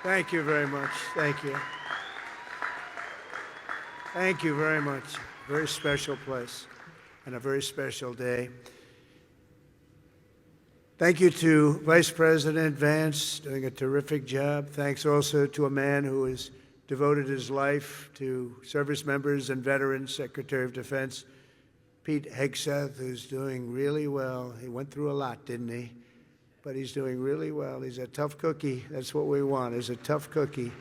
Thank you very much. Thank you. Thank you very much. Very special place and a very special day. Thank you to Vice President Vance, doing a terrific job. Thanks also to a man who has devoted his life to service members and veterans, Secretary of Defense Pete Hegseth, who's doing really well. He went through a lot, didn't he? But he's doing really well. He's a tough cookie. That's what we want, is a tough cookie.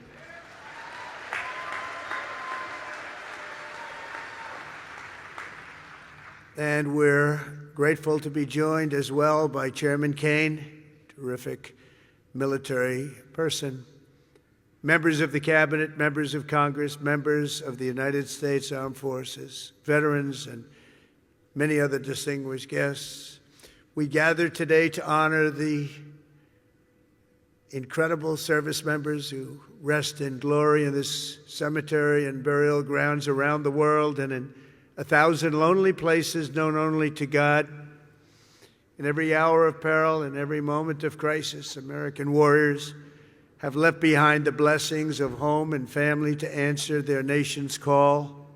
And we're grateful to be joined as well by Chairman Kaine, terrific military person, members of the Cabinet, members of Congress, members of the United States Armed Forces, veterans, and many other distinguished guests. We gather today to honor the incredible service members who rest in glory in this cemetery and burial grounds around the world and in 1,000 lonely places known only to God. In every hour of peril, in every moment of crisis, American warriors have left behind the blessings of home and family to answer their nation's call.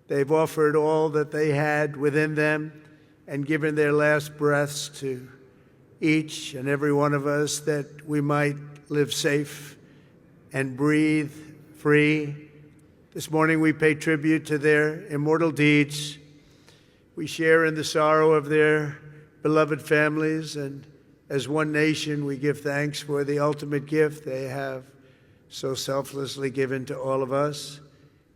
They've offered all that they had within them and given their last breaths to each and every one of us that we might live safe and breathe free. This morning we pay tribute to their immortal deeds. We share in the sorrow of their beloved families, and as one nation we give thanks for the ultimate gift they have so selflessly given to all of us.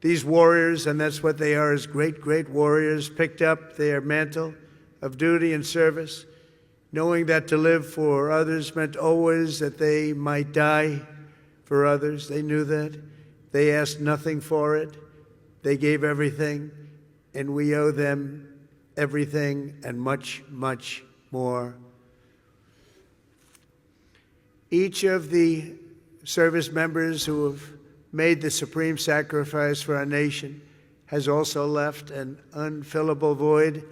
These warriors, and that's what they are, as great, great warriors, picked up their mantle of duty and service, knowing that to live for others meant always that they might die for others. They knew that. They asked nothing for it. They gave everything, and we owe them everything and much, much more. Each of the service members who have made the supreme sacrifice for our nation has also left an unfillable void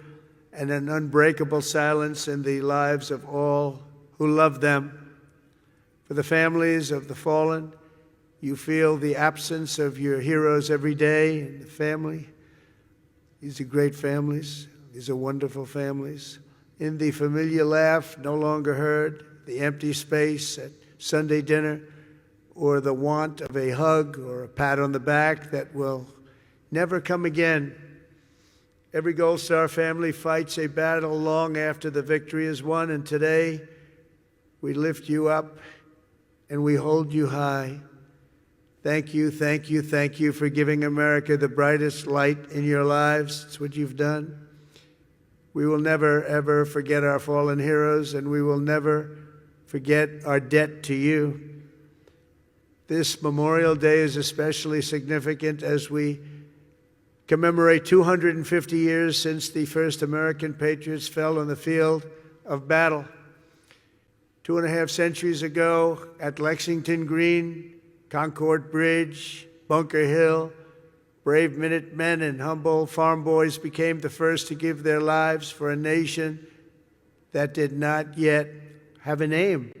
and an unbreakable silence in the lives of all who love them. For the families of the fallen, you feel the absence of your heroes every day in the family. These are great families. These are wonderful families. In the familiar laugh no longer heard, the empty space at Sunday dinner, or the want of a hug or a pat on the back that will never come again. Every Gold Star family fights a battle long after the victory is won, and today we lift you up and we hold you high. Thank you, thank you, thank you for giving America the brightest light in your lives. It's what you've done. We will never, ever forget our fallen heroes, and we will never forget our debt to you. This Memorial Day is especially significant as we commemorate 250 years since the first American patriots fell on the field of battle. 2.5 centuries ago at Lexington Green, Concord Bridge, Bunker Hill, brave Minutemen and humble farm boys became the first to give their lives for a nation that did not yet have a name.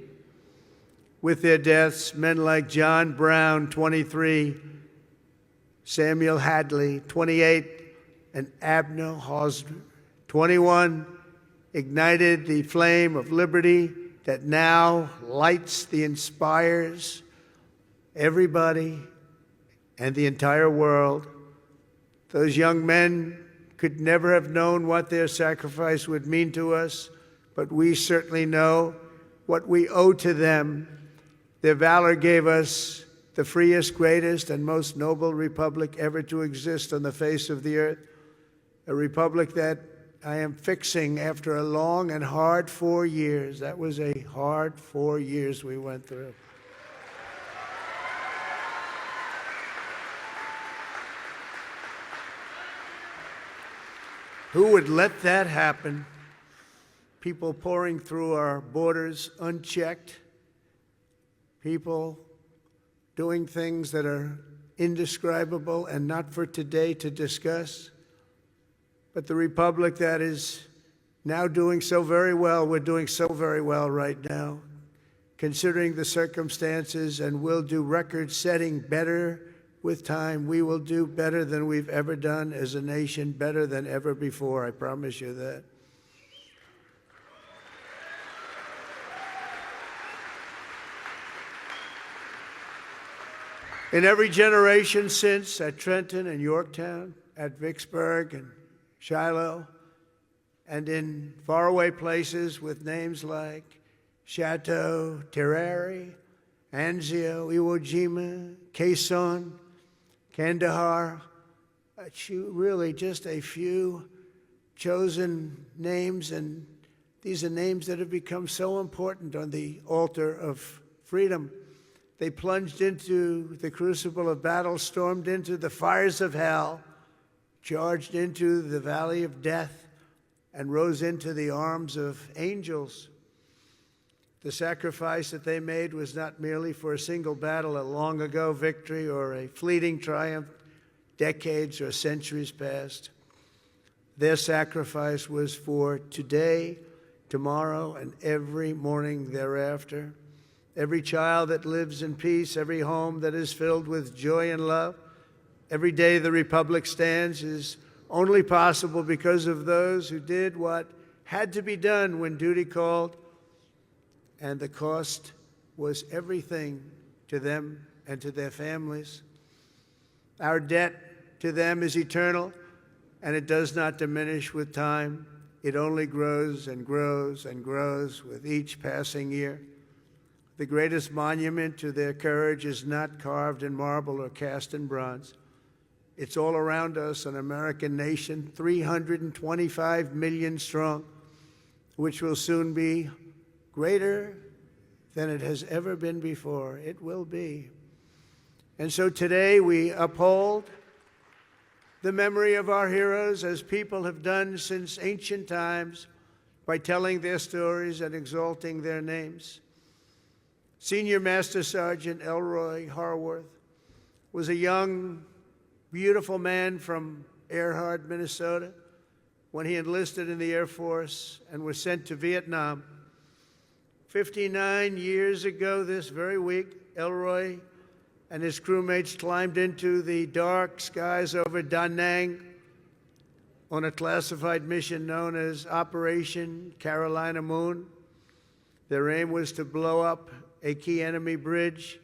With their deaths, men like John Brown, 23, Samuel Hadley, 28, and Abner Hosner, 21, ignited the flame of liberty that now lights the inspires everybody and the entire world. Those young men could never have known what their sacrifice would mean to us, but we certainly know what we owe to them. Their valor gave us the freest, greatest, and most noble republic ever to exist on the face of the earth, a republic that I am fixing after a long and hard 4 years. That was a hard 4 years we went through. Who would let that happen? People pouring through our borders unchecked, people doing things that are indescribable and not for today to discuss. But the republic that is now doing so very well, we're doing so very well right now, considering the circumstances, and we'll do record-setting better with time. We will do better than we've ever done as a nation, better than ever before. I promise you that. In every generation since, at Trenton and Yorktown, at Vicksburg and Shiloh, and in faraway places with names like Chateau, Terari, Anzio, Iwo Jima, Quezon, Kandahar, really just a few chosen names, and these are names that have become so important on the altar of freedom. They plunged into the crucible of battle, stormed into the fires of hell, charged into the valley of death, and rose into the arms of angels. The sacrifice that they made was not merely for a single battle, a long ago victory, or a fleeting triumph, decades or centuries past. Their sacrifice was for today, tomorrow, and every morning thereafter. Every child that lives in peace, every home that is filled with joy and love, every day the Republic stands is only possible because of those who did what had to be done when duty called, and the cost was everything to them and to their families. Our debt to them is eternal, and it does not diminish with time. It only grows and grows and grows with each passing year. The greatest monument to their courage is not carved in marble or cast in bronze. It's all around us, an American nation, 325 million strong, which will soon be greater than it has ever been before. It will be. And so today we uphold the memory of our heroes, as people have done since ancient times, by telling their stories and exalting their names. Senior Master Sergeant Elroy Harworth was a young, beautiful man from Earhart, Minnesota, when he enlisted in the Air Force and was sent to Vietnam. 59 years ago this very week, Elroy and his crewmates climbed into the dark skies over Da Nang on a classified mission known as Operation Carolina Moon. Their aim was to blow up a key enemy bridge,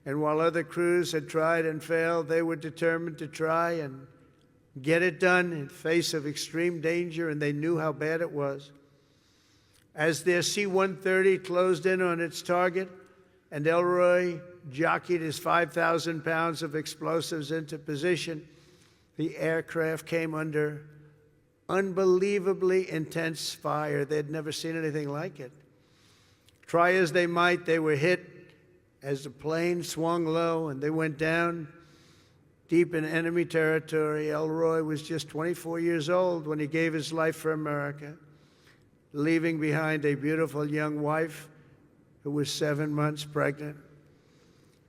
and while other crews had tried and failed, they were determined to try and get it done in face of extreme danger, and they knew how bad it was. As their C-130 closed in on its target, and Elroy jockeyed his 5,000 pounds of explosives into position, the aircraft came under unbelievably intense fire. They'd never seen anything like it. Try as they might, they were hit as the plane swung low and they went down deep in enemy territory. Elroy was just 24 years old when he gave his life for America, leaving behind a beautiful young wife who was 7 months pregnant.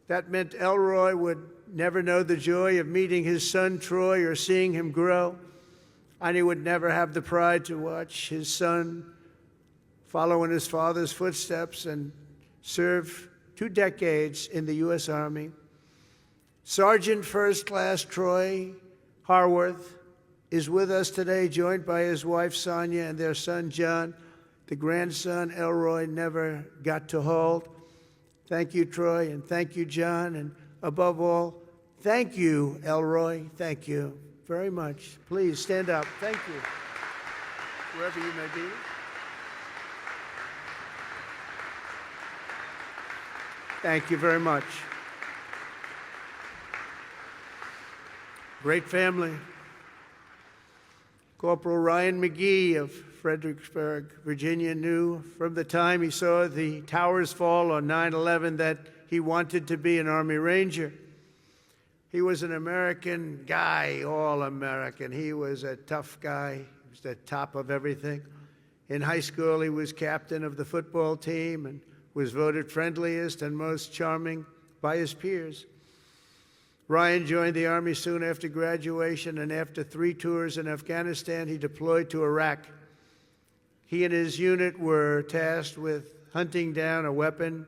That meant Elroy would never know the joy of meeting his son Troy or seeing him grow, and he would never have the pride to watch his son follow in his father's footsteps and serve 2 decades in the U.S. Army. Sergeant First Class Troy Harworth is with us today, joined by his wife Sonia and their son John, the grandson Elroy never got to hold. Thank you, Troy, and thank you, John, and above all, thank you, Elroy. Thank you very much. Please stand up. Thank you, wherever you may be. Thank you very much. Great family. Corporal Ryan McGee of Fredericksburg, Virginia, knew from the time he saw the towers fall on 9/11 that he wanted to be an Army Ranger. He was an American guy, all American. He was a tough guy. He was the top of everything. In high school, he was captain of the football team and was voted friendliest and most charming by his peers. Ryan joined the Army soon after graduation, and after 3 tours in Afghanistan, he deployed to Iraq. He and his unit were tasked with hunting down a weapon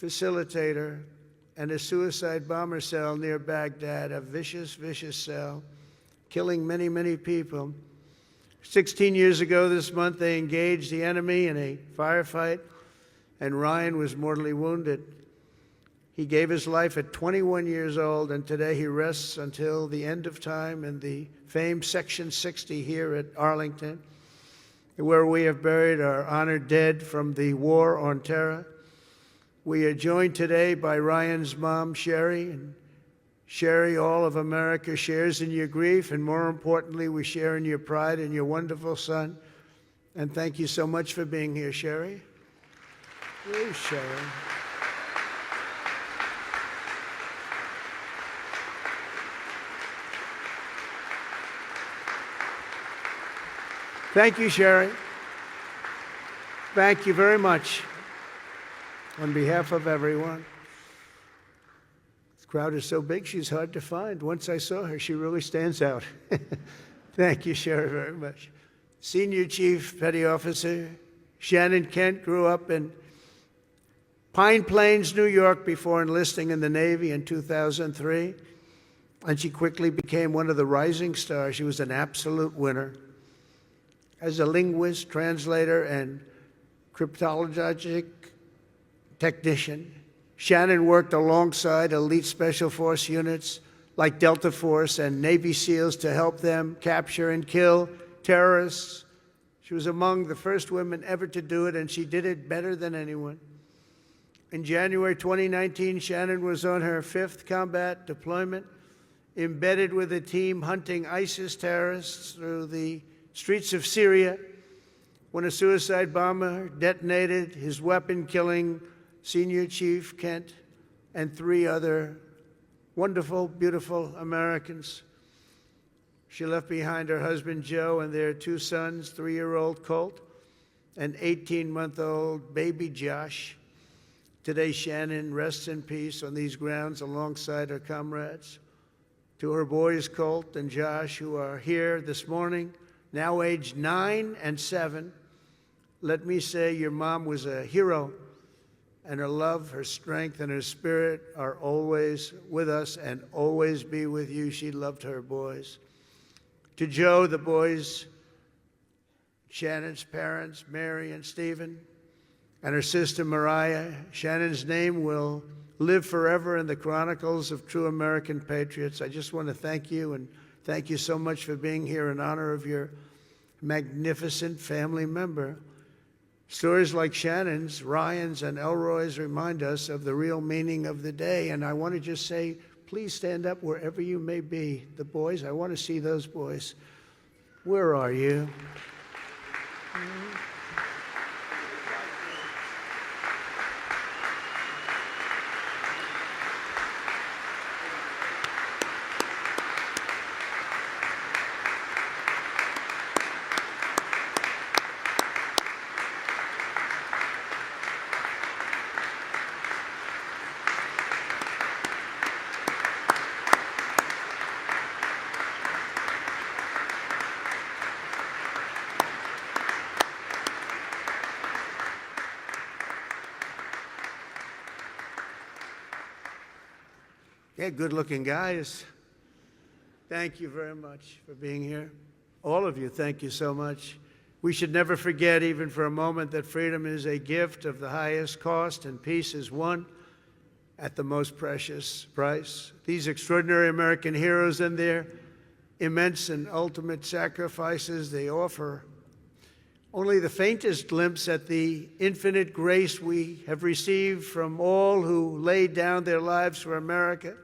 facilitator, and a suicide bomber cell near Baghdad, a vicious, vicious cell, killing many, many people. 16 years ago this month, they engaged the enemy in a firefight, and Ryan was mortally wounded. He gave his life at 21 years old, and today he rests until the end of time in the famed Section 60 here at Arlington, where we have buried our honored dead from the War on Terror. We are joined today by Ryan's mom, Sherry. And Sherry, all of America shares in your grief, and more importantly, we share in your pride in your wonderful son. And thank you so much for being here, Sherry. Where's Sherry? Thank you, Sherry. Thank you very much. On behalf of everyone. This crowd is so big, she's hard to find. Once I saw her, she really stands out. Thank you, Sherry, very much. Senior Chief Petty Officer Shannon Kent grew up in Pine Plains, New York, before enlisting in the Navy in 2003. And she quickly became one of the rising stars. She was an absolute winner. As a linguist, translator, and cryptologic technician, Shannon worked alongside elite special force units like Delta Force and Navy SEALs to help them capture and kill terrorists. She was among the first women ever to do it, and she did it better than anyone. In January 2019, Shannon was on her 5th combat deployment, embedded with a team hunting ISIS terrorists through the streets of Syria, when a suicide bomber detonated his weapon, killing Senior Chief Kent and 3 other wonderful, beautiful Americans. She left behind her husband, Joe, and their 2 sons, 3-year-old Colt and 18-month-old baby Josh. Today, Shannon rests in peace on these grounds alongside her comrades. To her boys, Colt and Josh, who are here this morning, now aged 9 and 7, let me say your mom was a hero, and her love, her strength, and her spirit are always with us and always be with you. She loved her boys. To Joe, the boys, Shannon's parents, Mary and Stephen, and her sister Mariah, Shannon's name will live forever in the chronicles of true American patriots. I just want to thank you, and thank you so much for being here in honor of your magnificent family member. Stories like Shannon's, Ryan's, and Elroy's remind us of the real meaning of the day. And I want to just say, please stand up wherever you may be. The boys, I want to see those boys. Where are you? Yeah, good-looking guys. Thank you very much for being here. All of you, thank you so much. We should never forget, even for a moment, that freedom is a gift of the highest cost and peace is won at the most precious price. These extraordinary American heroes and their immense and ultimate sacrifices, they offer only the faintest glimpse at the infinite grace we have received from all who laid down their lives for America.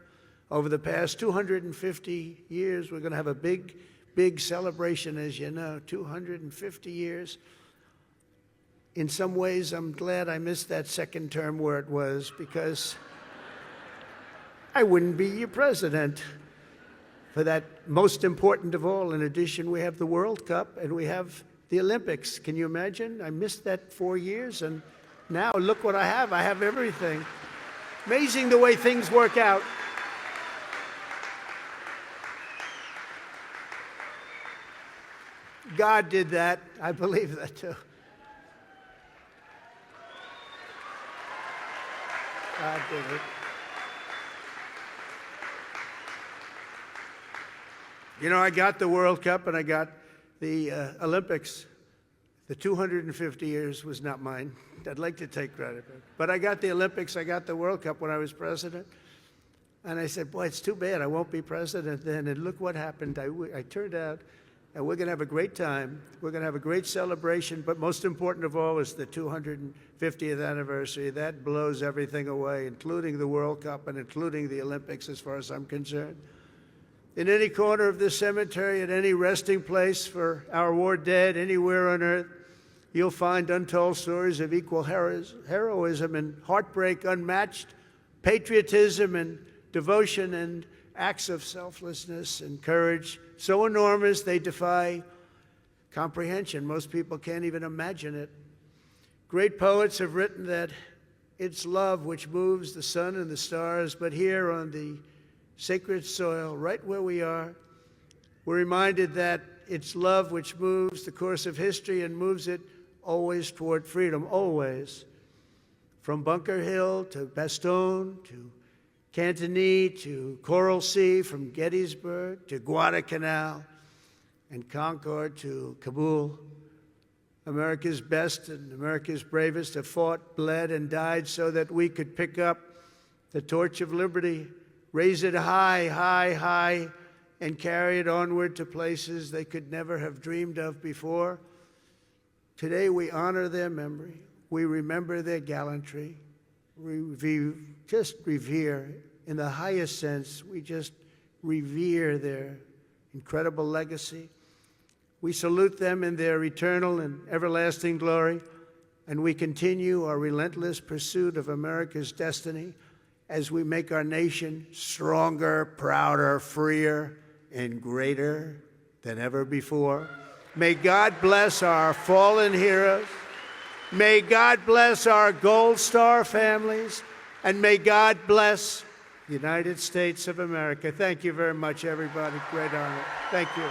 Over the past 250 years, we're going to have a big, big celebration, as you know, 250 years. In some ways, I'm glad I missed that second term where it was, because I wouldn't be your president for that most important of all. In addition, we have the World Cup and we have the Olympics. Can you imagine? I missed that 4 years, and now look what I have. I have everything. Amazing the way things work out. God did that. I believe that too. God did it. You know, I got the World Cup and I got the Olympics. The 250 years was not mine. I'd like to take credit. But I got the Olympics, I got the World Cup when I was president. And I said, boy, it's too bad I won't be president then. And look what happened. I turned out, and we're going to have a great time. We're going to have a great celebration. But most important of all is the 250th anniversary. That blows everything away, including the World Cup and including the Olympics, as far as I'm concerned. In any corner of this cemetery, at any resting place for our war dead, anywhere on earth, you'll find untold stories of equal heroism and heartbreak unmatched, patriotism and devotion and acts of selflessness and courage so enormous they defy comprehension. Most people can't even imagine it. Great poets have written that it's love which moves the sun and the stars, but here on the sacred soil, right where we are, we're reminded that it's love which moves the course of history and moves it always toward freedom, always. From Bunker Hill to Bastogne to Cantigny to Coral Sea, from Gettysburg to Guadalcanal and Concord to Kabul, America's best and America's bravest have fought, bled, and died so that we could pick up the torch of liberty, raise it high, high, high, and carry it onward to places they could never have dreamed of before. Today we honor their memory. We remember their gallantry. We just revere, in the highest sense, we just revere their incredible legacy. We salute them in their eternal and everlasting glory, and we continue our relentless pursuit of America's destiny as we make our nation stronger, prouder, freer, and greater than ever before. May God bless our fallen heroes. May God bless our Gold Star families. And may God bless the United States of America. Thank you very much, everybody. Great honor. Thank you.